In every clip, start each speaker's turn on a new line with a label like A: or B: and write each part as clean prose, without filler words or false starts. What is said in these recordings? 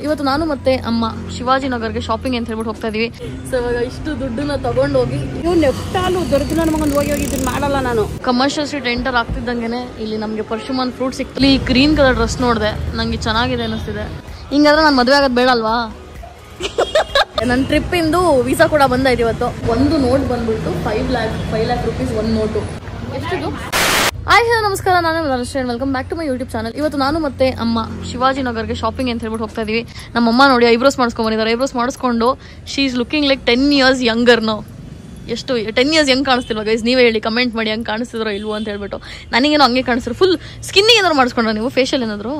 A: ಇವತ್ತು ನಾನು ಮತ್ತೆ ಅಮ್ಮ ಶಿವಾಜಿನಗರ್ಗೆ ಶಾಪಿಂಗ್ ಅಂತ ಹೇಳ್ಬಿಟ್ಟು ಹೋಗ್ತಾ ಇದೀವಿ. ಸೊ ಇವಾಗ ಇಷ್ಟು ದುಡ್ಡನ್ನ ತಗೊಂಡು ಹೋಗಿ ಮಾಡಲ್ಲ ನಾನು. ಕಮರ್ಷಿಯಲ್ ಸ್ಟ್ರೀಟ್ ಎಂಟರ್ ಆಗ್ತಿದ್ದಂಗೆನೆ ಇಲ್ಲಿ ನಮಗೆ ಪರ್ಶುಮನ್ ಫ್ರೂಟ್ ಸಿಕ್ತು. ಇಲ್ಲಿ ಗ್ರೀನ್ ಕಲರ್ ಡ್ರೆಸ್ ನೋಡಿದೆ, ನಂಗೆ ಚೆನ್ನಾಗಿದೆ ಅನಿಸ್ತಿದೆ. ಹಿಂಗಾದ್ರೆ ನಾನು ಮದುವೆ ಆಗೋದು ಬೇಡ ಅಲ್ವಾ? ನನ್ನ ಟ್ರಿಪ್ ಇಂದು ವೀಸಾ ಕೂಡ ಬಂದಾಯ್ತು ಇವತ್ತು. ಒಂದು ನೋಟ್ ಬಂದ್ಬಿಟ್ಟು 5 lakh rupees ಒಂದು ನೋಟು. ಎಷ್ಟಿದು? ಹಾಯ್ ಹಲೋ ನಮಸ್ಕಾರ, ನಾನು welcome back to my YouTube channel. ಇವತ್ತು ನಾನು ಮತ್ತೆ ಅಮ್ಮ ಶಿವಾಜಿನಗರ್ಗೆ ಶಾಪಿಂಗ್ ಅಂತ ಹೇಳ್ಬಿಟ್ಟು ಹೋಗ್ತಾ ಇದೀವಿ. ನಮ್ಮಮ್ಮ ನೋಡಿ ಐಬ್ರೋಸ್ ಮಾಡಿಸ್ಕೊಂಡ್ಬಂದಿದ್ದಾರೆ. ಐಬ್ರೋಸ್ ಮಾಡಿಸ್ಕೊಂಡು she is looking like 10 years younger ನಾವು. ಎಷ್ಟು 10 years ಹೆಂಗೆ ಕಾಣಿಸ್ತಿಲ್ವ ಗೈಸ್? ನೀವೇ ಹೇಳಿ, ಕಮೆಂಟ್ ಮಾಡಿ ಹೆಂಗೆ ಕಾಣಿಸ್ತಿದ್ರೋ ಇಲ್ವೋ ಅಂತ ಹೇಳ್ಬಿಟ್ಟು. ನನಗೇನೋ ಹಂಗೆ ಕಾಣಿಸ್ತಿದ್ರು. ಫುಲ್ ಸ್ಕಿನ್ನಿಗೆ ಏನಾದ್ರು ಮಾಡಿಸ್ಕೊಂಡ್ರ ನೀವು? ಫೇಶಿಯಲ್ ಏನಾದ್ರು?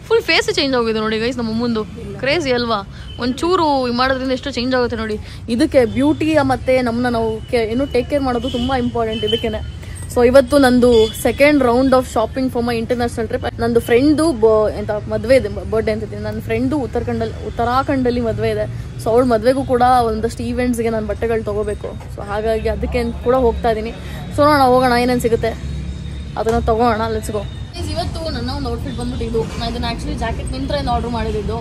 A: ಫುಲ್ ಫೇಸ್ ಚೇಂಜ್ ಆಗಿದೆ ನೋಡಿ ಗೈಸ್. ನಮ್ಮ ಮುಂದು ಕ್ರೇಜಿ ಅಲ್ವಾ? ಒಂಚೂರು ಮಾಡೋದ್ರಿಂದ ಎಷ್ಟು ಚೇಂಜ್ ಆಗುತ್ತೆ ನೋಡಿ. ಇದಕ್ಕೆ ಬ್ಯೂಟಿ ಮತ್ತು ನಮ್ಮನ್ನ ನಾವು ಏನು ಟೇಕ್ ಕೇರ್ ಮಾಡೋದು ತುಂಬ ಇಂಪಾರ್ಟೆಂಟ್ ಇದಕ್ಕೇನೆ. ಸೊ ಇವತ್ತು ನಂದು second round of shopping for my international trip. ನಂದು ಫ್ರೆಂಡ್ದು ಎಂತ ಮದುವೆ ಇದೆ, ಬರ್ಡೇ ಅಂತಿದ್ದೀನಿ. ನನ್ನ ಫ್ರೆಂಡು ಉತ್ತರಾಖಂಡಲ್ಲಿ ಮದುವೆ ಇದೆ. ಸೊ ಅವಳ ಮದುವೆಗೂ ಕೂಡ ಒಂದಷ್ಟು ಈವೆಂಟ್ಸ್ಗೆ ನಾನು ಬಟ್ಟೆಗಳು ತೊಗೋಬೇಕು. ಸೊ ಹಾಗಾಗಿ ಅದಕ್ಕೆ ಕೂಡ ಹೋಗ್ತಾ ಇದ್ದೀನಿ. ಸೊ ನೋಡೋಣ, ಹೋಗೋಣ, ಏನೇನು ಸಿಗುತ್ತೆ ಅದನ್ನು ತೊಗೋಣ. Let's go. ಇವತ್ತು ನನ್ನ ಒಂದು ಔಟ್ಫಿಟ್ ಬಂದ್ಬಿಟ್ಟು ಇದು. ನಾನು ಇದನ್ನ ಆಕ್ಚುಲಿ ಜಾಕೆಟ್ ಮಿಂತ್ರದಿಂದ ಆರ್ಡರ್ ಮಾಡಿದ್ದು.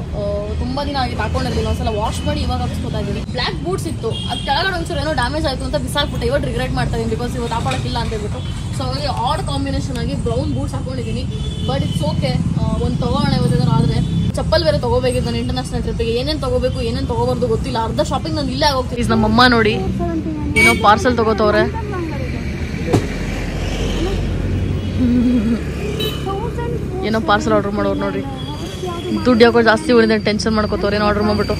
A: ತುಂಬ ದಿನ ಆಗಿ ಹಾಕೊಂಡಿರ್ಲಿಲ್ಲ. ಒಂದ್ಸಲ ವಾಶ್ ಮಾಡಿ ಇವಾಗ ಹಾಕಿಸ್ಕೊತಾ ಇದ್ದೀನಿ. ಬ್ಲ್ಯಾಕ್ ಬೂಟ್ಸ್ ಇತ್ತು, ಅದು ಕೆಳಗಡೆ ಒಂದ್ಸಲ ಏನೋ ಡ್ಯಾಮೇಜ್ ಆಯಿತು ಅಂತ ಬಿಸಾಕ್ಬಿಟ್ಟೆ. ಇವತ್ತು ರಿಗ್ರೆಟ್ ಮಾಡ್ತಾ ಇದ್ದೀನಿ, ಬಿಕಾಸ್ ಇವತ್ತು ಹಾಕೊಳ್ಳೋಕ್ಕಿಲ್ಲ ಅಂತ ಹೇಳ್ಬಿಟ್ಟು. ಸೊ ಹಾಗಾಗಿ ಆಡ್ ಕಾಂಬಿನೇಷನ್ ಆಗಿ ಬ್ರೌನ್ ಬೂಟ್ಸ್ ಹಾಕೊಂಡಿದ್ದೀನಿ. ಬಟ್ ಇಟ್ಸ್ ಓಕೆ, ಒಂದು ತೊಗೋಣ ಇವತ್ತೇನಾದ್ರು ಆದರೆ. ಚಪ್ಪಲ್ ಬೇರೆ ತೊಗೋಬೇಕಿದ್ದು ನಾನು ಇಂಟರ್ನ್ಯಾಷನಲ್ ಟ್ರಿಪ್ಪಿಗೆ. ಏನೇನು ತೊಗೋಬೇಕು ಏನೇನು ತೊಗೋಬಾರ್ದು ಗೊತ್ತಿಲ್ಲ. ಅರ್ಧ ಶಾಪಿಂಗ್ ನಾನು ಇಲ್ಲೇ ಆಗೋಗ್ತೀನಿ. ನಮ್ಮಮ್ಮ ನೋಡಿ ಏನೋ ಪಾರ್ಸಲ್ ತೊಗೋತವ್ರೆ. ಏನೋ ಪಾರ್ಸಲ್ ಆರ್ಡರ್ ಮಾಡೋರು ನೋಡ್ರಿ. ದುಡ್ಡು ಯಾಕೋ ಜಾಸ್ತಿ ಉಳಿದ ಟೆನ್ಷನ್ ಮಾಡ್ಕೋತವ್ರು ಏನೋ ಆರ್ಡರ್ ಮಾಡ್ಬಿಟ್ಟು.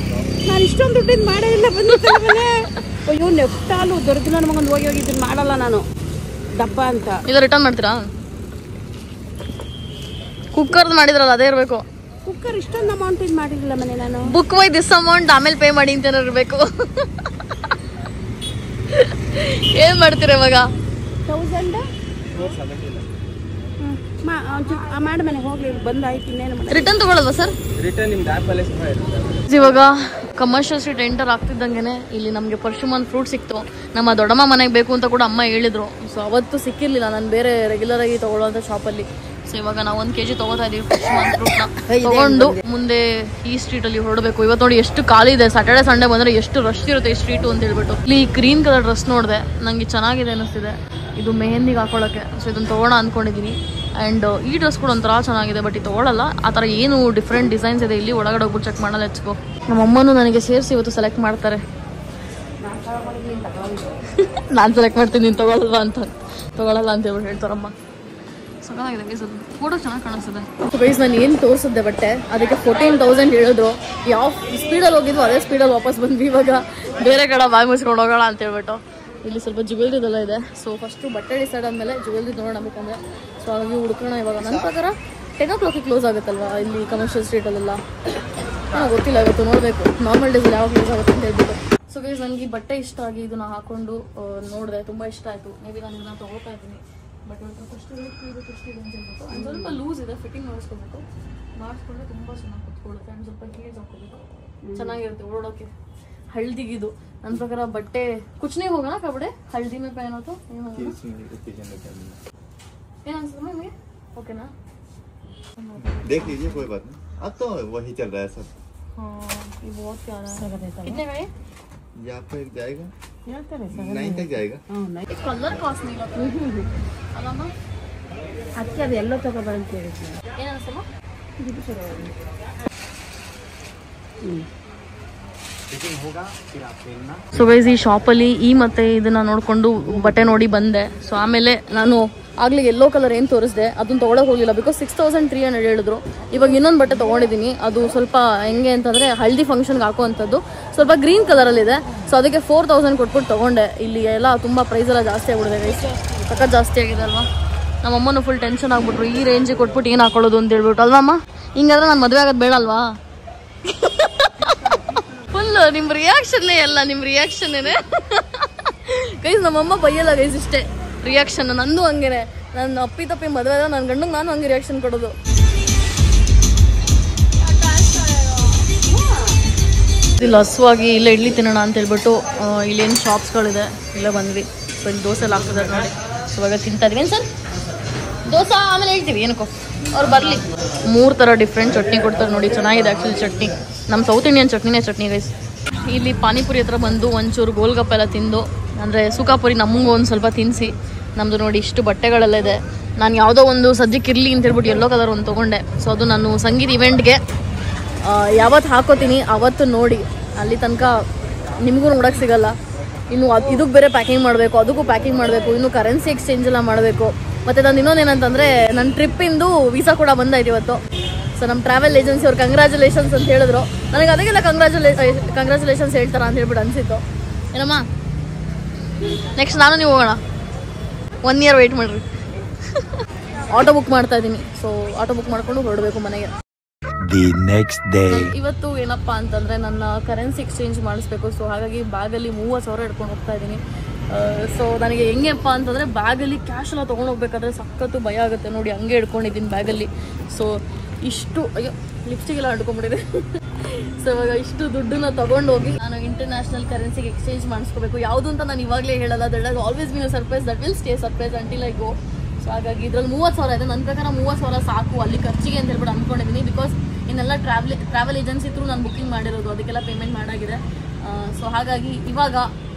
B: ನಾನು ಇಷ್ಟೊಂದು ದುಡ್ಡಿಂದ ಮಾಡೇ ಇಲ್ಲ. ಅಯ್ಯೋ ನೆಫ್ಟಾಲು ದೊಡ್ಡ ನನ್ನ ಮಗನ ಹೋಗಿ ಇದನ್ನ ಮಾಡಲ್ಲ ನಾನು, ದಪ್ಪ ಅಂತ.
A: ಇದು ರಿಟರ್ನ್ ಮಾಡ್ತೀರಾ? ಕುಕ್ಕರ್ದು ಮಾಡಿದ್ರಲ್ಲ ಅದೇ ಇರಬೇಕು.
B: ಕುಕ್ಕರ್ ಇಷ್ಟೊಂದು ಅಮೌಂಟ್ ಇದು ಮಾಡಿರಲಿಲ್ಲ ಮನೆ ನಾನು.
A: ಬುಕ್ ಬೈ ದಿಸ್ ಅಮೌಂಟ್ ಆಮೇಲೆ ಪೇ ಮಾಡಿ ಅಂತ ಇರಬೇಕು. ಏನ್ ಮಾಡ್ತೀರ ಇವಾಗ?
B: 1000 ಮಾಡಿ ಮನೆ ಹೋಗ್ಲಿ, ಬಂದಾಯ್ತು. ಇನ್ನೇನು
A: ರಿಟರ್ನ್ ತಗೊಳ್ಳಲ್ವಾ ಸರ್? ಇವಾಗ ಕಮರ್ಷಿಯಲ್ ಸ್ಟ್ರೀಟ್ ಎಂಟರ್ ಆಗ್ತಿದ್ದಂಗೆನೆ ಇಲ್ಲಿ ನಮಗೆ ಪರ್ಶುಮನ್ ಫ್ರೂಟ್ ಸಿಕ್ತು. ನಮ್ಮ ದೊಡ್ಡಮ್ಮ ಮನೆಗೆ ಬೇಕು ಅಂತ ಕೂಡ ಅಮ್ಮ ಹೇಳಿದ್ರು. ಸೊ ಅವತ್ತು ಸಿಕ್ಕಿರ್ಲಿಲ್ಲ ನಾನು ಬೇರೆ ರೆಗ್ಯುಲರ್ ಆಗಿ ತಗೊಳ್ಳೋಂಥ ಶಾಪಲ್ಲಿ. ಸೊ ಇವಾಗ ನಾವು 1 kg ತಗೋತಾ ಇದೀವಿ ಪರ್ಶುಮನ್ ಫ್ರೂಟ್ನ. ತಗೊಂಡು ಮುಂದೆ ಈ ಸ್ಟ್ರೀಟಲ್ಲಿ ಹೊರಡಬೇಕು. ಇವತ್ತು ನೋಡಿ ಎಷ್ಟು ಖಾಲಿ ಇದೆ. ಸ್ಯಾಟರ್ಡೆ ಸಂಡೇ ಬಂದರೆ ಎಷ್ಟು ರಶ್ ಇರುತ್ತೆ ಈ ಸ್ಟ್ರೀಟು ಅಂತ ಹೇಳ್ಬಿಟ್ಟು. ಇಲ್ಲಿ ಗ್ರೀನ್ ಕಲರ್ ಡ್ರೆಸ್ ನೋಡಿದೆ, ನನಗೆ ಚೆನ್ನಾಗಿದೆ ಅನ್ನಿಸ್ತಿದೆ. ಇದು ಮೆಹಂದಿಗೆ ಹಾಕೊಳ್ಳೋಕ್ಕೆ. ಸೊ ಇದನ್ನು ತೊಗೋಣ ಅಂದ್ಕೊಂಡಿದ್ದೀನಿ. ಆ್ಯಂಡ್ ಈ ಡ್ರೆಸ್ ಕೂಡ ಒಂಥರ ಚೆನ್ನಾಗಿದೆ, ಬಟ್ ಇದು ತೊಗೊಳ್ಳಲ್ಲ. ಆ ಥರ ಏನು ಡಿಫ್ರೆಂಟ್ ಡಿಸೈನ್ಸ್ ಇದೆ ಇಲ್ಲಿ. ಒಳಗಡೆ ಹೋಗ್ಬಿಟ್ಟು ಚೆಕ್ ಮಾಡಲ್ಲ. ಹೆಚ್ಕೋ ನಮ್ಮ ಅಮ್ಮನೂ ನನಗೆ ಸೇರಿಸಿ ಇವತ್ತು ಸೆಲೆಕ್ಟ್ ಮಾಡ್ತಾರೆ. ನಾನು ಸೆಲೆಕ್ಟ್ ಮಾಡ್ತೀನಿ, ನೀನು ತೊಗೊಳ್ಳಲ್ವಾ ಅಂತ. ತೊಗೊಳ್ಳಲ್ಲ ಅಂತ ಹೇಳ್ಬಿಟ್ಟು ಹೇಳ್ತಾರಮ್ಮ. ಸಕ್ಕತ್ತಾಗಿದೆ ಗೈಸ್, ಅದು ಫೋಟೋ ಚೆನ್ನಾಗಿ ಕಾಣಿಸ್ತದೆ. ಗೈಸ್ ನಾನು ಏನು ತೋರಿಸಿದ್ದೆ ಬಟ್ಟೆ, ಅದಕ್ಕೆ 14,000 ಹೇಳಿದ್ರು. ಯಾವ ಸ್ಪೀಡಲ್ಲಿ ಹೋಗಿದ್ವು ಅದೇ ಸ್ಪೀಡಲ್ಲಿ ವಾಪಸ್ ಬಂದ್ವಿ. ಇವಾಗ ಬೇರೆ ಕಡೆ ಬಾಯಿ ಮುಚ್ಕೊಂಡು ಹೋಗೋಣ ಅಂತ ಹೇಳ್ಬಿಟ್ಟು. ಇಲ್ಲಿ ಸ್ವಲ್ಪ ಜ್ಯುವೆಲ್ರಿದೆಲ್ಲ ಇದೆ. ಸೊ ಫಸ್ಟು ಬಟ್ಟೆ ಡಿಸೈಡ್ ಆದಮೇಲೆ ಜ್ಯುವೆಲ್ರಿ ನೋಡೋಣ ಬೇಕಂದ್ರೆ. ಸೊ ಹಾಗಾಗಿ ಹುಡ್ಕೋಣ ಇವಾಗ. ನನ್ನ ಪ್ರಕಾರ 10 o'clock ಕ್ಲೋಸ್ ಆಗುತ್ತಲ್ವಾ ಇಲ್ಲಿ ಕಮರ್ಷಿಯಲ್ ಸ್ಟ್ರೀಟಲ್ಲೆಲ್ಲ. ಗೊತ್ತಿಲ್ಲ, ಇವತ್ತು ನೋಡಬೇಕು ನಾರ್ಮಲ್ ಡೇಸಲ್ಲಿ ಯಾವಾಗ ಕ್ಲೋಸ್ ಆಗುತ್ತೆ ಅಂತ ಹೇಳ್ಬಿಟ್ಟು. ಸೊ ಗೈಸ್ ನನಗೆ ಈ ಬಟ್ಟೆ ಇಷ್ಟ ಆಗಿ ಇದನ್ನ ಹಾಕೊಂಡು ನೋಡಿದೆ, ತುಂಬ ಇಷ್ಟ ಆಯಿತು. ಮೇ ಬಿ ನಾನು ಇದನ್ನ ತೊಗೋತಾ ಇದ್ದೀನಿ. ಬಟ್ ಫಸ್ಟ್ ಎಷ್ಟಿದೆ ಅಂತ ಹೇಳ್ಬೇಕು. ಒಂದು ಸ್ವಲ್ಪ ಲೂಸ್ ಇದೆ, ಫಿಟ್ಟಿಂಗ್ ಮಾಡಿಸ್ಕೋಬೇಕು. ಮಾಡಿಸ್ಕೊಂಡ್ರೆ ತುಂಬ ಚೆನ್ನಾಗಿ ಕುತ್ಕೊಳ್ಳುತ್ತೆ. ಆ್ಯಂಡ್ ಸ್ವಲ್ಪ ಗೀಸ್ ಹಾಕೋಬೇಕು, ಚೆನ್ನಾಗಿರುತ್ತೆ ಓಡೋಕ್ಕೆ. ಹಳದಿಗಿದು ನನ್ನ ಪ್ರಕಾರ ಬಟ್ಟೆ ಕುಚ್ನಿಗೆ ಹೋಗೋಣ ಕಬಡೆ. ಹಳದಿ ಮೇ ಪೈನ್ ಹೋತು ಏನು अनसर में ओके ना
C: देख लीजिए कोई बात नहीं अब तो वही चल रहा है सब
A: हाँ ये बहुत प्यारा है कितने का ये
C: आपको एक जाएगा 9 तक जाएगा
A: कलर ಕಾಸ್ಟ್ नहीं लगा ಅಲ್ಲಮ್ಮ
B: ಅದಕ್ಕೆ ಅದು ಎಲ್ಲೋ ತಗೋಬಾರ ಅಂತ ಹೇಳಿದ್ವಿ
A: ಏನು ಅನ್ಸಲ್ಲ
B: ಇದು ಸರಿ
A: ಸೊ ಗೈಸ್ ಈ ಶಾಪಲ್ಲಿ ಈ ಮತ್ತೆ ಇದನ್ನ ನೋಡ್ಕೊಂಡು ಬಟ್ಟೆ ನೋಡಿ ಬಂದೆ. ಸೊ ಆಮೇಲೆ ನಾನು ಆಗ್ಲೇ ಯೆಲ್ಲೋ ಕಲರ್ ಏನು ತೋರಿಸಿದೆ ಅದನ್ನ ತೊಗೊಳಕ್ಕೆ ಹೋಗಲಿಲ್ಲ, ಬಿಕಾಸ್ 6,300 ಹೇಳಿದ್ರು. ಇವಾಗ ಇನ್ನೊಂದು ಬಟ್ಟೆ ತೊಗೊಂಡಿದ್ದೀನಿ, ಅದು ಸ್ವಲ್ಪ ಹೆಂಗೆ ಅಂತಂದರೆ ಹಲ್ದಿ ಫಂಕ್ಷನ್ಗೆ ಹಾಕುವಂಥದ್ದು, ಸ್ವಲ್ಪ ಗ್ರೀನ್ ಕಲರಲ್ಲಿದೆ. ಸೊ ಅದಕ್ಕೆ 4,000 ಕೊಟ್ಬಿಟ್ಟು ತೊಗೊಂಡೆ. ಇಲ್ಲಿ ಎಲ್ಲ ತುಂಬ ಪ್ರೈಸ್ ಎಲ್ಲ ಜಾಸ್ತಿ ಆಗ್ಬಿಡಿದೆ ಗೈಸ್, ಸಖತ್ ಜಾಸ್ತಿ ಆಗಿದೆ ಅಲ್ವಾ. ನಮ್ಮಮ್ಮನೂ ಫುಲ್ ಟೆನ್ಷನ್ ಆಗ್ಬಿಟ್ರು, ಈ ರೇಂಜಿಗೆ ಕೊಟ್ಬಿಟ್ಟು ಏನು ಹಾಕೊಳ್ಳೋದು ಅಂತ ಹೇಳ್ಬಿಟ್ಟು ಅಲ್ವಮ್ಮ. ಹಿಂಗಾದ್ರೆ ನಾನು ಮದುವೆ ಆಗೋದು ಬೇಡ ಅಲ್ವಾ. ಫುಲ್ ನಿಮ್ಮ ರಿಯಾಕ್ಷನ್ನೇ ಎಲ್ಲ, ನಿಮ್ಮ ರಿಯಾಕ್ಷನ್ನೇ ಗೈಸ್. ನಮ್ಮಮ್ಮ ಬೈಯಲ್ಲ ಗೈಸ್, ಇಷ್ಟೇ ರಿಯಾಕ್ಷನ್. ನಂದು ಹಂಗೇನೆ, ನಾನು ಅಪ್ಪಿ ತಪ್ಪಿ ಮದುವೆ ನನ್ನ ಗಂಡಂಗೆ ನಾನು ಹಂಗೆ ರಿಯಾಕ್ಷನ್ ಕೊಡೋದು. ಇಲ್ಲಿ ಹಸುವಾಗಿ ಇಲ್ಲೇ ಇಡ್ಲಿ ತಿನ್ನೋಣ ಅಂತ ಹೇಳ್ಬಿಟ್ಟು ಇಲ್ಲೇನು ಶಾಪ್ಸ್ಗಳಿದೆ ಇಲ್ಲೇ ಬಂದ್ವಿ. ಸೊ ಇಲ್ಲಿ ದೋಸೆ ಎಲ್ಲ ಹಾಕ್ತಿದ್ದಾರೆ ನೋಡಿ. ಸೊ ಇವಾಗ ತಿಂತಾ ಇದೀವಿ. ಏನು ಸರ್ ದೋಸೆ ಆಮೇಲೆ ಹೇಳ್ತೀವಿ ಏನಕ್ಕೋ ಅವ್ರು ಬರಲಿ. 3 ಥರ ಡಿಫ್ರೆಂಟ್ ಚಟ್ನಿ ಕೊಡ್ತಾರೆ ನೋಡಿ, ಚೆನ್ನಾಗಿದೆ ಆ್ಯಕ್ಚುಲಿ ಚಟ್ನಿ. ನಮ್ಮ ಸೌತ್ ಇಂಡಿಯನ್ ಚಟ್ನಿನೇ ಚಟ್ನಿ ಗೈಸ್. ಇಲ್ಲಿ ಪಾನಿಪುರಿ ಹತ್ರ ಬಂದು ಒಂಚೂರು ಗೋಲ್ಗಪ್ಪ ಎಲ್ಲ ತಿಂದು, ಅಂದರೆ ಸುಖಾಪುರಿ ನಮಗೂ ಒಂದು ಸ್ವಲ್ಪ ತಿನ್ನಿಸಿ, ನಮ್ಮದು ನೋಡಿ ಇಷ್ಟು ಬಟ್ಟೆಗಳೆಲ್ಲ ಇದೆ. ನಾನು ಯಾವುದೋ ಒಂದು ಸದ್ಯಕ್ಕೆ ಇರಲಿ ಅಂತ ಹೇಳ್ಬಿಟ್ಟು ಯೆಲ್ಲೋ ಕಲರ್ ಒಂದು ತೊಗೊಂಡೆ. ಸೊ ಅದು ನಾನು ಸಂಗೀತ ಇವೆಂಟ್ಗೆ ಯಾವತ್ತು ಹಾಕೋತೀನಿ ಅವತ್ತು ನೋಡಿ, ಅಲ್ಲಿ ತನಕ ನಿಮಗೂ ನೋಡೋಕ್ಕೆ ಸಿಗಲ್ಲ. ಇನ್ನು ಇದಕ್ಕೆ ಬೇರೆ ಪ್ಯಾಕಿಂಗ್ ಮಾಡಬೇಕು, ಅದಕ್ಕೂ ಪ್ಯಾಕಿಂಗ್ ಮಾಡಬೇಕು, ಇನ್ನು ಕರೆನ್ಸಿ ಎಕ್ಸ್ಚೇಂಜ್ ಎಲ್ಲ ಮಾಡಬೇಕು. ಮತ್ತು ನಾನು ಇನ್ನೊಂದೇನಂತಂದರೆ ನನ್ನ ಟ್ರಿಪ್ಪಿಂದು ವೀಸಾ ಕೂಡ ಬಂದಾಯ್ತು ಇವತ್ತು. ಸೊ ನಮ್ಮ ಟ್ರಾವೆಲ್ ಏಜೆನ್ಸಿ ಅವ್ರು ಕಂಗ್ರ್ಯಾಚುಲೇಷನ್ಸ್ ಅಂತ ಹೇಳಿದ್ರು. ನನಗೆ ಅದಕ್ಕೆಲ್ಲ ಕಂಗ್ರ್ಯಾಚುಲೇಷನ್ಸ್ ಹೇಳ್ತಾರ ಅಂತ ಹೇಳ್ಬಿಟ್ಟು ಅನಿಸಿತ್ತು. ಏನಮ್ಮ, ನೆಕ್ಸ್ಟ್ ನಾನು ನೀವು ಹೋಗೋಣ, 1 year ವೆಯ್ಟ್ ಮಾಡಿರಿ. ಆಟೋ ಬುಕ್ ಮಾಡ್ತಾ ಇದ್ದೀನಿ. ಸೊ ಆಟೋ ಬುಕ್ ಮಾಡ್ಕೊಂಡು ಹೊರಡಬೇಕು ಮನೆಗೆ. ಇವತ್ತು ಏನಪ್ಪ ಅಂತಂದರೆ ನನ್ನ ಕರೆನ್ಸಿ ಎಕ್ಸ್ಚೇಂಜ್ ಮಾಡಿಸ್ಬೇಕು. ಸೊ ಹಾಗಾಗಿ ಬ್ಯಾಗಲ್ಲಿ 30,000 ಇಟ್ಕೊಂಡು ಹೋಗ್ತಾ ಇದ್ದೀನಿ. ಸೊ ನನಗೆ ಹೆಂಗೆಪ್ಪ ಅಂತಂದರೆ ಬ್ಯಾಗಲ್ಲಿ ಕ್ಯಾಶ್ ಎಲ್ಲ ತೊಗೊಂಡು ಹೋಗ್ಬೇಕಾದ್ರೆ ಸಖತ್ತು ಭಯ ಆಗುತ್ತೆ. ನೋಡಿ ಹಂಗೆ ಇಟ್ಕೊಂಡಿದ್ದೀನಿ ಬ್ಯಾಗಲ್ಲಿ. ಸೊ ಇಷ್ಟು, ಅಯ್ಯೋ ಲಿಪ್ಸ್ಟಿಗೆಲ್ಲ ಹಿಡ್ಕೊಂಡ್ಬಿಟ್ಟಿದೆ. ಸೊ ಇವಾಗ ಇಷ್ಟು ದುಡ್ಡನ್ನ ತೊಗೊಂಡು ಹೋಗಿ ನಾನು ಇಂಟರ್ನ್ಯಾಷನಲ್ ಕರೆನ್ಸಿಗೆ ಎಕ್ಸ್ಚೇಂಜ್ ಮಾಡಿಸ್ಕೋಬೇಕು. ಯಾವುದು ಅಂತ ನಾನು ಇವಾಗಲೇ ಹೇಳಲ್ಲ. That has always been a surprise, that will stay surprise until I go. So ಹಾಗಾಗಿ ಇದರಲ್ಲಿ 30,000 ಇದೆ. ನನ್ನ ಪ್ರಕಾರ 30,000 ಸಾಕು ಅಲ್ಲಿ ಖರ್ಚಿಗೆ ಅಂತ ಹೇಳ್ಬಿಟ್ಟು ಅಂದ್ಕೊಂಡಿದ್ದೀನಿ. ಬಿಕಾಸ್ ಇನ್ನೆಲ್ಲ ಟ್ರಾವೆಲ್ ಏಜೆನ್ಸಿ ಥ್ರೂ ನಾನು ಬುಕ್ಕಿಂಗ್ ಮಾಡಿರೋದು, ಅದಕ್ಕೆಲ್ಲ ಪೇಮೆಂಟ್ ಮಾಡಾಗಿದೆ. ಸೊ ಹಾಗಾಗಿ ಇವಾಗ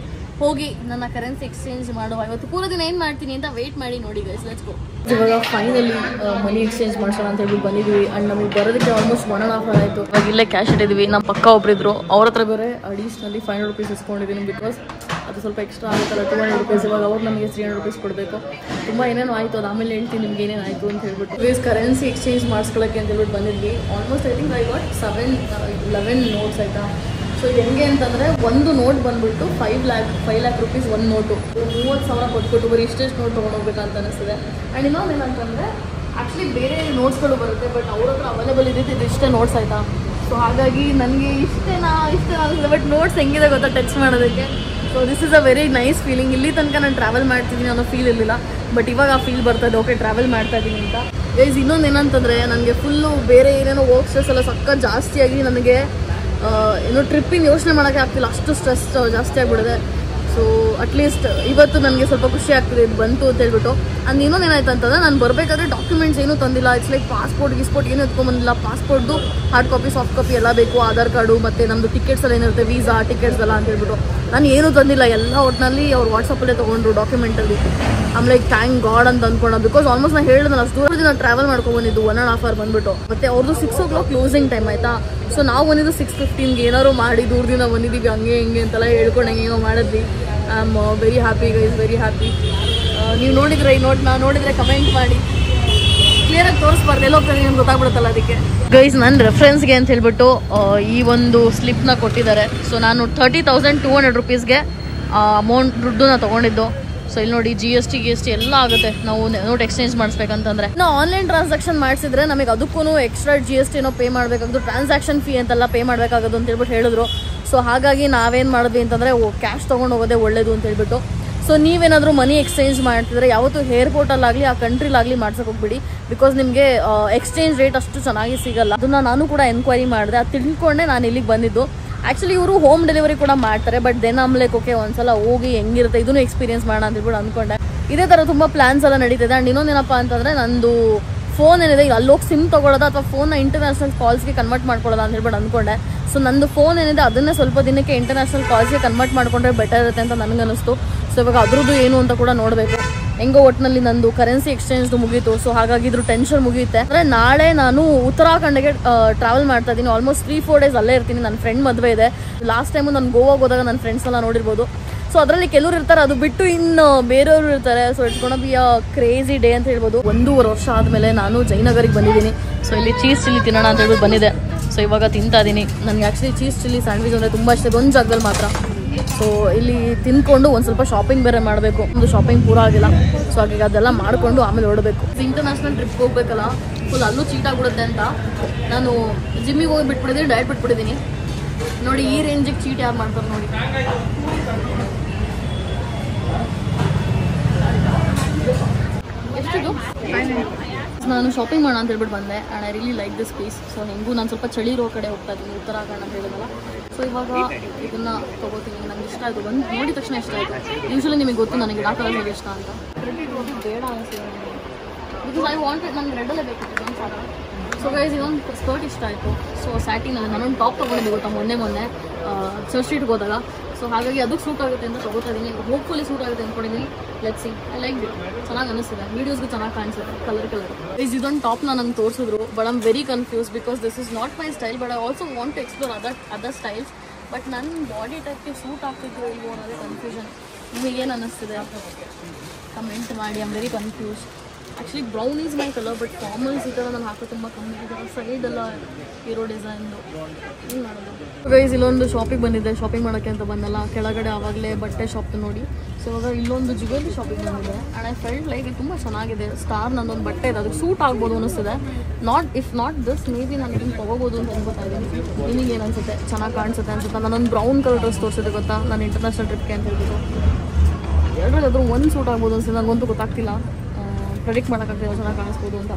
A: ಹೋಗಿ ನನ್ನ ಕರೆನ್ಸಿ ಎಕ್ಸ್ಚೇಂಜ್ ಮಾಡುವ. ಇವತ್ತು ಪೂರ ದಿನ ಏನು ಮಾಡ್ತೀನಿ ಅಂತ ವೆಯ್ಟ್ ಮಾಡಿ ನೋಡಿ ಗೈಸ್. Let's go. ಇವಾಗ ಫೈನಲಿ ಮನಿ ಎಕ್ಸ್ಚೇಂಜ್ ಮಾಡ್ಸೋಣ ಅಂತ ಹೇಳ್ಬಿಟ್ಟು ಬಂದಿದ್ವಿ. ಆ್ಯಂಡ್ ನಮಗೆ ಬರೋದಕ್ಕೆ ಆಲ್ಮೋಸ್ಟ್ 1.5 hour ಆಯಿತು. ಇವಾಗ ಇಲ್ಲೇ ಕ್ಯಾಶ್ ಇಟ್ಟಿದ್ವಿ. ನಮ್ಮ ಪಕ್ಕ ಒಬ್ಬರಿದ್ರು, ಅವ್ರ ಹತ್ರ ಬೇರೆ ಅಡಿಷ್ನಲಿ 500 rupees ಇಸ್ಕೊಂಡಿದ್ದೀನಿ. ಬಿಕಾಸ್ ಅದು ಸ್ವಲ್ಪ ಎಕ್ಸ್ಟ್ರಾ ಆಗುತ್ತಲ್ಲ, 200 rupees. ಇವಾಗ ಅವ್ರು ನಮಗೆ 300 rupees ಕೊಡಬೇಕು. ತುಂಬ ಏನೇನು ಆಯಿತು, ಅದು ಆಮೇಲೆ ಹೇಳ್ತೀನಿ ನಿಮ್ಗೆ ಏನೇನು ಆಯಿತು ಅಂತ ಹೇಳ್ಬಿಟ್ಟು. ಪ್ಲೀಸ್ ಕರೆನ್ಸಿ ಎಕ್ಸ್ಚೇಂಜ್ ಮಾಡಿಸ್ಕೊಳ್ಳೋಕ್ಕೆ ಅಂತ ಹೇಳ್ಬಿಟ್ಟು ಬಂದಿದ್ವಿ. Almost I think I got 11 notes ಆಯಿತಾ. ಸೊ ಇದು ಹೆಂಗೆ ಅಂತಂದರೆ ಒಂದು ನೋಟ್ ಬಂದುಬಿಟ್ಟು 5 lakh rupees ಒಂದು ನೋಟು. 30,000 ಕೊಟ್ಬಿಟ್ಟು ಬರೀ ಇಷ್ಟೆಷ್ಟು ನೋಟ್ ತೊಗೊಂಡೋಗ್ಬೇಕಂತ ಅನಿಸ್ತದೆ. ಆ್ಯಂಡ್ ಇನ್ನೊಂದು ಏನಂತಂದರೆ ಆ್ಯಕ್ಚುಲಿ ಬೇರೆ ನೋಟ್ಸ್ಗಳು ಬರುತ್ತೆ, ಬಟ್ ಅವ್ರ ಹತ್ರ ಅವೈಲೇಬಲ್ ಇದ್ದಿದ್ದು ಇದಿಷ್ಟೇ ನೋಟ್ಸ್ ಆಯಿತಾ. ಸೊ ಹಾಗಾಗಿ ನನಗೆ ಇಷ್ಟೇನಾ ಅನಿಸ್ತದೆ. ಬಟ್ ನೋಟ್ಸ್ ಹೆಂಗಿದೆ ಗೊತ್ತಾ ಟಚ್ ಮಾಡೋದಕ್ಕೆ. So this is a very nice feeling. ಇಲ್ಲಿ ತನಕ ನಾನು ಟ್ರಾವೆಲ್ ಮಾಡ್ತಿದ್ದೀನಿ ಅನ್ನೋ ಫೀಲ್ ಇರಲಿಲ್ಲ, ಬಟ್ ಇವಾಗ ಆ ಫೀಲ್ ಬರ್ತದೆ. ಓಕೆ ಟ್ರಾವೆಲ್ ಮಾಡ್ತಾ ಇದ್ದೀನಿ ಅಂತ. ಗೈಸ್ ಇನ್ನೊಂದು ಏನಂತಂದರೆ ನನಗೆ ಫುಲ್ಲು ಬೇರೆ ಏನೇನೋ ವರ್ಕ್ ಸ್ಟ್ರೆಸ್ ಎಲ್ಲ ಸಕ್ಕ ಜಾಸ್ತಿಯಾಗಿ ನನಗೆ ಏನೋ ಟ್ರಿಪ್ಪಿನ ಯೋಚನೆ ಮಾಡೋಕ್ಕೆ ಆಗ್ತಿಲ್ಲ, ಅಷ್ಟು ಸ್ಟ್ರೆಸ್ ಜಾಸ್ತಿ ಆಗಿಬಿಡಿದೆ. ಸೊ ಅಟ್ಲೀಸ್ಟ್ ಇವತ್ತು ನನಗೆ ಸ್ವಲ್ಪ ಖುಷಿ ಆಗ್ತಿದೆ ಇದು ಬಂತು ಅಂತ ಹೇಳ್ಬಿಟ್ಟು. ಅಂಡ್ ಇನ್ನೊಂದು ಏನಾಯ್ತು ಅಂತಂದರೆ ನಾನು ಬರಬೇಕಾದ್ರೆ ಡಾಕ್ಯುಮೆಂಟ್ಸ್ ಏನೂ ತಂದಿಲ್ಲ. ಇಟ್ಸ್ ಲೈಕ್ ಪಾಸ್ಪೋರ್ಟ್ ಏನು ಎತ್ಕೊಂಬಂದಿಲ್ಲ. ಪಾಸ್ಪೋರ್ಟ್ದು ಹಾರ್ಡ್ ಕಾಪಿ ಸಾಫ್ಟ್ ಕಾಪಿ ಎಲ್ಲ ಬೇಕು, ಆಧಾರ್ ಕಾರ್ಡು ಮತ್ತು ನಮ್ಮದು ಟಿಕೆಟ್ಸ್ ಎಲ್ಲ ಏನಿರುತ್ತೆ, ವೀಸಾ ಟಿಕೆಟ್ಸ್ ಎಲ್ಲ ಅಂತ ಹೇಳ್ಬಿಟ್ಟು ನಾನು ಏನೂ ತಂದಿಲ್ಲ. ಎಲ್ಲ ಒಟ್ಟಿನಲ್ಲಿ ಅವ್ರು ವಾಟ್ಸಪ್ಪಲ್ಲೇ ತೊಗೊಂಡ್ರು ಡಾಕ್ಯುಮೆಂಟಲ್ಲಿ. ಆಮ್ ಲೈಕ್ ಥ್ಯಾಂಕ್ ಗಾಡ್ ಅಂತ ಅಂದ್ಕೊಂಡ. ಬಿಕಾಸ್ ಆಲ್ಮೋಸ್ಟ್ ನಾನು ಹೇಳಿದ್ನಲ್ಲ ಅಷ್ಟು ದೂರ ದಿನ ಟ್ರಾವೆಲ್ ಮಾಡ್ಕೊಂಡ್ಬಂದಿದ್ದು 1.5 hour ಬಂದುಬಿಟ್ಟು. ಮತ್ತು ಅವ್ರದ್ದು 6 o'clock ಕ್ಲೋಸಿಂಗ್ ಟೈಮ್ ಆಯಿತಾ. ಸೊ ನಾವು ಬಂದಿದ್ದು 6:15ಗೆ. ಏನಾದ್ರು ಮಾಡಿ ದೂರದಿಂದ ಬಂದಿದ್ದೀವಿ ಹಂಗೆ ಹಿಂಗೆ ಅಂತೆಲ್ಲ ಹೇಳ್ಕೊಂಡು ಹೆಂಗೇನೋ ಮಾಡಿದ್ವಿ. I am very happy guys, very happy. ನೀವು ನೋಡಿದರೆ ಈ ನೋಟ್ನ ನೋಡಿದರೆ ಕಮೆಂಟ್ ಮಾಡಿ. ಕ್ಲಿಯರಾಗಿ ತೋರಿಸ್ಬಾರ್ದು, ಎಲ್ಲೋ ನಿಮ್ಗೆ ಗೊತ್ತಾಗ್ಬಿಡುತ್ತಲ್ಲ ಅದಕ್ಕೆ. ಗೈಸ್ ನನ್ನ ರೆಫರೆನ್ಸ್ಗೆ ಅಂತ ಹೇಳ್ಬಿಟ್ಟು ಈ ಒಂದು ಸ್ಲಿಪ್ನ ಕೊಟ್ಟಿದ್ದಾರೆ. ಸೊ ನಾನು 30,200 rupeesಗೆ ಅಮೌಂಟ್ ದುಡ್ಡನ್ನ ತೊಗೊಂಡಿದ್ದು. ಸೊ ಇಲ್ಲಿ ನೋಡಿ GST ಎಲ್ಲ ಆಗುತ್ತೆ ನಾವು ನೋಟ್ ಎಕ್ಸ್ಚೇಂಜ್ ಮಾಡಿಸ್ಬೇಕಂತಂದರೆ. ನಾವು ಆನ್ಲೈನ್ ಟ್ರಾನ್ಸಾಕ್ಷನ್ ಮಾಡಿಸಿದ್ರೆ ನಮಗೆ ಅದಕ್ಕೂ ಎಕ್ಸ್ಟ್ರಾ GST ಪೇ ಮಾಡಬೇಕಾಗೋದು, ಟ್ರಾನ್ಸಾಕ್ಷನ್ ಫೀ ಅಂತೆಲ್ಲ ಪೇ ಮಾಡಬೇಕಾಗೋದು ಅಂತ ಹೇಳ್ಬಿಟ್ಟು ಹೇಳಿದ್ರು. ಸೊ ಹಾಗಾಗಿ ನಾವೇನು ಮಾಡಿದ್ವಿ ಅಂತಂದರೆ ಕ್ಯಾಶ್ ತೊಗೊಂಡು ಹೋಗೋದೇ ಒಳ್ಳೇದು ಅಂತ ಹೇಳ್ಬಿಟ್ಟು. ಸೊ ನೀವೇನಾದರೂ ಮನಿ ಎಕ್ಸ್ಚೇಂಜ್ ಮಾಡ್ತಿದ್ರೆ ಯಾವತ್ತೂ ಏರ್ಪೋರ್ಟಲ್ಲಾಗಲಿ ಆ ಕಂಟ್ರಿಲಾಗಲಿ ಮಾಡ್ಸೋಕೆ ಹೋಗ್ಬಿಡಿ. ಬಿಕಾಸ್ ನಿಮಗೆ ಎಕ್ಸ್ಚೇಂಜ್ ರೇಟ್ ಅಷ್ಟು ಚೆನ್ನಾಗಿ ಸಿಗಲ್ಲ. ಅದನ್ನು ನಾನು ಕೂಡ ಎನ್ಕ್ವೈರಿ ಮಾಡಿದೆ, ಅದು ತಿಳ್ಕೊಂಡೆ ನಾನು ಇಲ್ಲಿಗೆ ಬಂದಿದ್ದು. ಆ್ಯಕ್ಚುಲಿ ಇವರು ಹೋಮ್ ಡೆಲಿವರಿ ಕೂಡ ಮಾಡ್ತಾರೆ, ಬಟ್ ದೆನ್ ಆಮ್ಲೇಕ್ ಓಕೆ ಒಂದ್ಸಲ ಹೋಗಿ ಹೆಂಗಿರುತ್ತೆ ಇದನ್ನು ಎಕ್ಸ್ಪೀರಿಯನ್ಸ್ ಮಾಡೋಣ ಅಂತ ಹೇಳ್ಬಿಟ್ಟು ಅಂದ್ಕೊಂಡೆ. ಇದೇ ಥರ ತುಂಬ ಪ್ಲ್ಯಾನ್ಸ್ ಎಲ್ಲ ನಡೀತಿದೆ. ಆ್ಯಂಡ್ ಇನ್ನೊಂದೇನಪ್ಪ ಅಂತಂದರೆ ನಂದು ಫೋನ್ ಏನಿದೆ ಅಲ್ಲೋಗಿ ಸಿಮ್ ತೊಗೊಳ್ಳೋದು ಅಥವಾ ಫೋನ್ನ ಇಂಟರ್ನ್ಯಾಷನಲ್ ಕಾಲ್ಸ್ಗೆ ಕನ್ವರ್ಟ್ ಮಾಡ್ಕೊಳ್ಳೋದು ಅಂತ ಹೇಳ್ಬಿಟ್ಟು ಅಂದ್ಕೊಂಡೆ. ಸೊ ನಂದು ಫೋನ್ ಏನಿದೆ ಅದನ್ನೇ ಸ್ವಲ್ಪ ದಿನಕ್ಕೆ ಇಂಟರ್ನ್ಯಾಷನಲ್ ಕಾಲ್ಸ್ಗೆ ಕನ್ವರ್ಟ್ ಮಾಡಿಕೊಂಡ್ರೆ ಬೆಟರ್ ಇರುತ್ತೆ ಅಂತ ನನಗನ್ನಿಸ್ತು. ಸೊ ಇವಾಗ ಅದ್ರದ್ದು ಏನು ಅಂತ ಕೂಡ ನೋಡಬೇಕು. ಹೆಂಗೋ ಒಟ್ಟಿನಲ್ಲಿ ನಂದು ಕರೆನ್ಸಿ ಎಕ್ಸ್ಚೇಂಜ್ದು ಮುಗೀತು. ಸೊ ಹಾಗಾಗಿ ಇದ್ರ ಟೆನ್ಷನ್ ಮುಗಿಯುತ್ತೆ. ಅಂದರೆ ನಾಳೆ ನಾನು ಉತ್ತರಾಖಂಡ್ಗೆ ಟ್ರಾವೆಲ್ ಮಾಡ್ತಾ ಇದ್ದೀನಿ. ಆಲ್ಮೋಸ್ಟ್ 3-4 days ಅಲ್ಲೇ ಇರ್ತೀನಿ. ನನ್ನ ಫ್ರೆಂಡ್ ಮದುವೆ ಇದೆ. ಲಾಸ್ಟ್ ಟೈಮು ನಾನು ಗೋವಾಗೆ ಹೋದಾಗ ನನ್ನ ಫ್ರೆಂಡ್ಸ್ ಎಲ್ಲ ನೋಡಿರ್ಬೋದು. ಸೊ ಅದರಲ್ಲಿ ಕೆಲವರು ಇರ್ತಾರೆ, ಅದು ಬಿಟ್ಟು ಇನ್ನು ಬೇರೆಯವರು ಇರ್ತಾರೆ. So it's gonna be a crazy day ಅಂತ ಹೇಳ್ಬೋದು. 1.5 ವರ್ಷ ಆದಮೇಲೆ ನಾನು ಜಯನಗರಿಗೆ ಬಂದಿದ್ದೀನಿ. ಸೊ ಇಲ್ಲಿ ಚೀಸ್ ಚಿಲ್ಲಿ ತಿನ್ನೋಣ ಅಂತ ಹೇಳ್ಬಿಟ್ಟು ಬಂದಿದೆ. ಸೊ ಇವಾಗ ತಿಂತಾ ಇದ್ದೀನಿ. ನನಗೆ ಆ್ಯಕ್ಚುಲಿ ಚೀಸ್ ಚಿಲ್ಲಿ ಸ್ಯಾಂಡ್ವಿಚ್ ಅಂದರೆ ತುಂಬ ಇಷ್ಟ, ಒಂದು ಜಾಗದಲ್ಲಿ ಮಾತ್ರ. ಸೊ ಇಲ್ಲಿ ತಿನ್ಕೊಂಡು ಒಂದು ಸ್ವಲ್ಪ ಶಾಪಿಂಗ್ ಬೇರೆ ಮಾಡಬೇಕು. ಒಂದು ಶಾಪಿಂಗ್ ಪೂರ ಆಗಿಲ್ಲ. ಸೊ ಹಾಗಾಗಿ ಅದೆಲ್ಲ ಮಾಡಿಕೊಂಡು ಆಮೇಲೆ ಹೊರಡಬೇಕು. ಇಂಟರ್ನ್ಯಾಷನಲ್ ಟ್ರಿಪ್ಗೆ ಹೋಗ್ಬೇಕಲ್ಲ, ಫುಲ್ ಅಲ್ಲೂ ಚೀಟ್ ಆಗಿಬಿಡುತ್ತೆ ಅಂತ ನಾನು ಜಿಮ್ಮಿಗೆ ಹೋಗಿ ಬಿಟ್ಬಿಟ್ಟಿದ್ದೀನಿ, ಡಯಟ್ ಬಿಟ್ಬಿಟ್ಟಿದ್ದೀನಿ. ನೋಡಿ ಈ ರೇಂಜಿಗೆ ಚೀಟ್ ಯಾರು ಮಾಡ್ತಾರೆ ನೋಡಿ. ಎಷ್ಟಿದು? ನಾನು ಶಾಪಿಂಗ್ ಮಾಡೋಣ ಅಂತ ಹೇಳ್ಬಿಟ್ಟು ಬಂದೆ. And I really like this place. So ಹೆಂಗೂ ನಾನು ಸ್ವಲ್ಪ ಚಳಿ ಇರೋ ಕಡೆ ಹೋಗ್ತಾ ಇದ್ದೀನಿ, ಉತ್ತರಾಖಂಡ್ ಅಂತ ಹೇಳಿದಲ್ಲ. ಸೊ ಇವಾಗ ಇದನ್ನು ತೊಗೋತೀನಿ. ನನಗೆ ಇಷ್ಟ ಆಯಿತು, ಬಂದು ನೋಡಿದ ತಕ್ಷಣ ಇಷ್ಟ ಆಯಿತು. ಯೂಶ್ವಲಿ ನಿಮಗೆ ಗೊತ್ತು ನನಗೆ ಡಾರ್ಕ್ ಕಲರ್ ಹೇಗೆ ಇಷ್ಟ ಅಂತ. ಬೇಡ ಅನಿಸ್ತಿದೆ ಬಿಕಾಸ್ ಐ ವಾಂಟೆಡ್. ನನಗೆ ರೆಡ್ಡಲ್ಲೇ ಬೇಕಿತ್ತು ಒಂದು ಸಾಲ. ಸೊ ಗೈಸ್ ಇದೊಂದು ಸ್ಕರ್ಟ್ ಇಷ್ಟ ಆಯಿತು. ಸೊ ಸ್ಯಾಟಿನಲ್ಲಿ ನಾನೊಂದು ಟಾಪ್ ತೊಗೊಂಡಿದ್ದೆ ಗೊತ್ತಾ ಮೊನ್ನೆ ಚರ್ಚ್ ಸ್ಟ್ರೀಟ್ಗೆ ಹೋದಾಗ. ಸೊ ಹಾಗಾಗಿ ಅದಕ್ಕೆ ಸೂಟ್ ಆಗುತ್ತೆ ಅಂತ ತೊಗೋತಾ ಇದ್ದೀನಿ. ಹೋಪ್ಫುಲಿ ಸೂಟ್ ಆಗುತ್ತೆ ಅಂದ್ಕೊಂಡಿದ್ದೀನಿ. Let's see. I like it. ಚೆನ್ನಾಗಿ ಅನಿಸ್ತಿದೆ. ವೀಡಿಯೋಸ್ಗೂ ಚೆನ್ನಾಗಿ ಕಾಣಿಸುತ್ತೆ. ಕಲರ್ ಇದೊಂದು ಟಾಪ್ನ ನಂಗೆ ತೋರಿಸಿದ್ರು. But I am very confuse because this is not my style. But I also want to explore other styles. But ನನ್ನ ಬಾಡಿ ಟೈಪ್ಗೆ ಸೂಟ್ ಆಗ್ತಿದ್ರು ಇಲ್ವೋ ಅನ್ನೋದೇ ಕನ್ಫ್ಯೂಷನ್. ನಿಮಗೇನು ಅನ್ನಿಸ್ತಿದೆ ಕಮೆಂಟ್ ಮಾಡಿ. I am very confuse. Actually brown is my colour. But formals ಈ ಥರ ನಾನು ಹಾಕೋ ತುಂಬ ಕಮ್ಮಿ ಇದೆ. ಸೈಡೆಲ್ಲ ಇರೋ ಡಿಸೈನ್ದು ಏನು ಮಾಡೋದು. ಗೈಸ್ ಇಲ್ಲೊಂದು ಶಾಪಿಗೆ ಬಂದಿದ್ದೆ. ಶಾಪಿಂಗ್ ಮಾಡೋಕ್ಕೆ ಅಂತ ಬಂದಲ್ಲ. ಕೆಳಗಡೆ ಆವಾಗಲೇ ಬಟ್ಟೆ ಶಾಪ್ ನೋಡಿ. ಸೊ ಇವಾಗ ಇಲ್ಲೊಂದು ಜ್ಯುವೆಲ್ರಿ ಶಾಪಿಗೆ ಬಂದಿದೆ. ಆ್ಯಂಡ್ ಐ ಫೆಲ್ಟ್ ಲೈಕ್ ಇದು ತುಂಬ ಚೆನ್ನಾಗಿದೆ. ಸ್ಟಾರ್ ನಂದೊಂದು ಬಟ್ಟೆ ಇದೆ. ಅದಕ್ಕೆ ಸೂಟ್ ಆಗ್ಬೋದು ಅನ್ನಿಸ್ತಿದೆ. If not this may be ನಾನು ಇದನ್ನು ತೊಗೋಬೋದು ಅಂತ ಅನ್ಕೋತಾ ಇದ್ದೀನಿ. ನಿಮಗೆ ಏನು ಅನಿಸುತ್ತೆ? ಚೆನ್ನಾಗಿ ಕಾಣಿಸುತ್ತೆ ಅನ್ಸುತ್ತೆ. ನಾನೊಂದು ಬ್ರೌನ್ ಕಲರ್ ಡ್ರೆಸ್ ತೋರಿಸಿದೆ ಗೊತ್ತಾ, ನಾನು ಇಂಟರ್ನ್ಯಾಷನಲ್ ಟ್ರಿಪ್ಗೆ ಅಂತ ಹೇಳ್ಬಿಟ್ಟು. ಎರಡರಲ್ಲಾದರೂ ಒಂದು ಸೂಟ್ ಆಗ್ಬೋದು ಅನ್ಸುತ್ತೆ. ನನಗಂತೂ ಗೊತ್ತಾಗ್ತಿಲ್ಲ. ಪ್ರೆಡಿಕ್ಟ್ ಮಾಡೋಕ್ಕಾಗ್ತಿಲ್ಲ ಚೆನ್ನಾಗಿ ಕಾಣಿಸ್ಬೋದು ಅಂತ.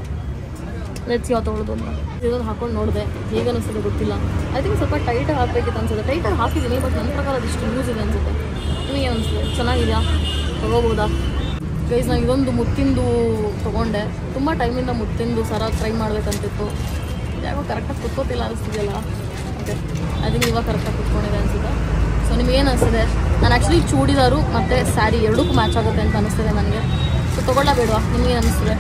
A: ಲೆಟ್ಸ್ ಯಾವ ತೊಗೊಳ್ಳೋದು ಅಂತ ಇದನ್ನು ಹಾಕೊಂಡು ನೋಡಿದೆ. ಹೇಗೆ ಅನಿಸ್ತದೆ ಗೊತ್ತಿಲ್ಲ. ಐ ಥಿಂಕ್ ಸ್ವಲ್ಪ ಟೈಟಾಗಿ ಹಾಕಬೇಕಿತ್ತು ಅನ್ಸುತ್ತೆ. ಟೈಟಾಗಿ ಹಾಕಿದ್ದೀನಿ. ಬಟ್ ನನ್ನ ಪ್ರಕಾರ ಅದಿಷ್ಟು ಲೂಸ್ ಇದೆ ಅನಿಸುತ್ತೆ. ನಿಮಗೆ ಅನಿಸುತ್ತೆ ಚೆನ್ನಾಗಿದೆಯಾ? ತೊಗೋಬೋದಾ? ಗೈಸ್ ನಾನು ಇದೊಂದು ಮುತ್ತಿಂದು ತೊಗೊಂಡೆ. ತುಂಬ ಟೈಮಿಂದ ಮುತ್ತಿಂದು ಸರ ಟ್ರೈ ಮಾಡಬೇಕಂತಿತ್ತು. ಯಾಕೋ ಕರೆಕ್ಟಾಗಿ ಕುತ್ಕೋತಿಲ್ಲ ಅನಿಸ್ತಿದೆಯಲ್ಲ. ಓಕೆ ಐ ಥಿಂಕ್ ಇವಾಗ ಕರೆಕ್ಟಾಗಿ ಕುತ್ಕೊಂಡಿದೆ ಅನಿಸುತ್ತೆ. ಸೊ ನಿಮಗೇನು ಅನಿಸ್ತಿದೆ? ನಾನು ಆ್ಯಕ್ಚುಲಿ ಚೂಡಿದಾರು ಮತ್ತು ಸ್ಯಾರಿ ಎರಡಕ್ಕೂ ಮ್ಯಾಚ್ ಆಗುತ್ತೆ ಅಂತ ಅನಿಸ್ತಿದೆ ನನಗೆ. ಸೊ ತೊಗೊಳ್ಳಬೇಡವಾ? ನಿಮಗೇನು ಅನಿಸ್ತಿದೆ?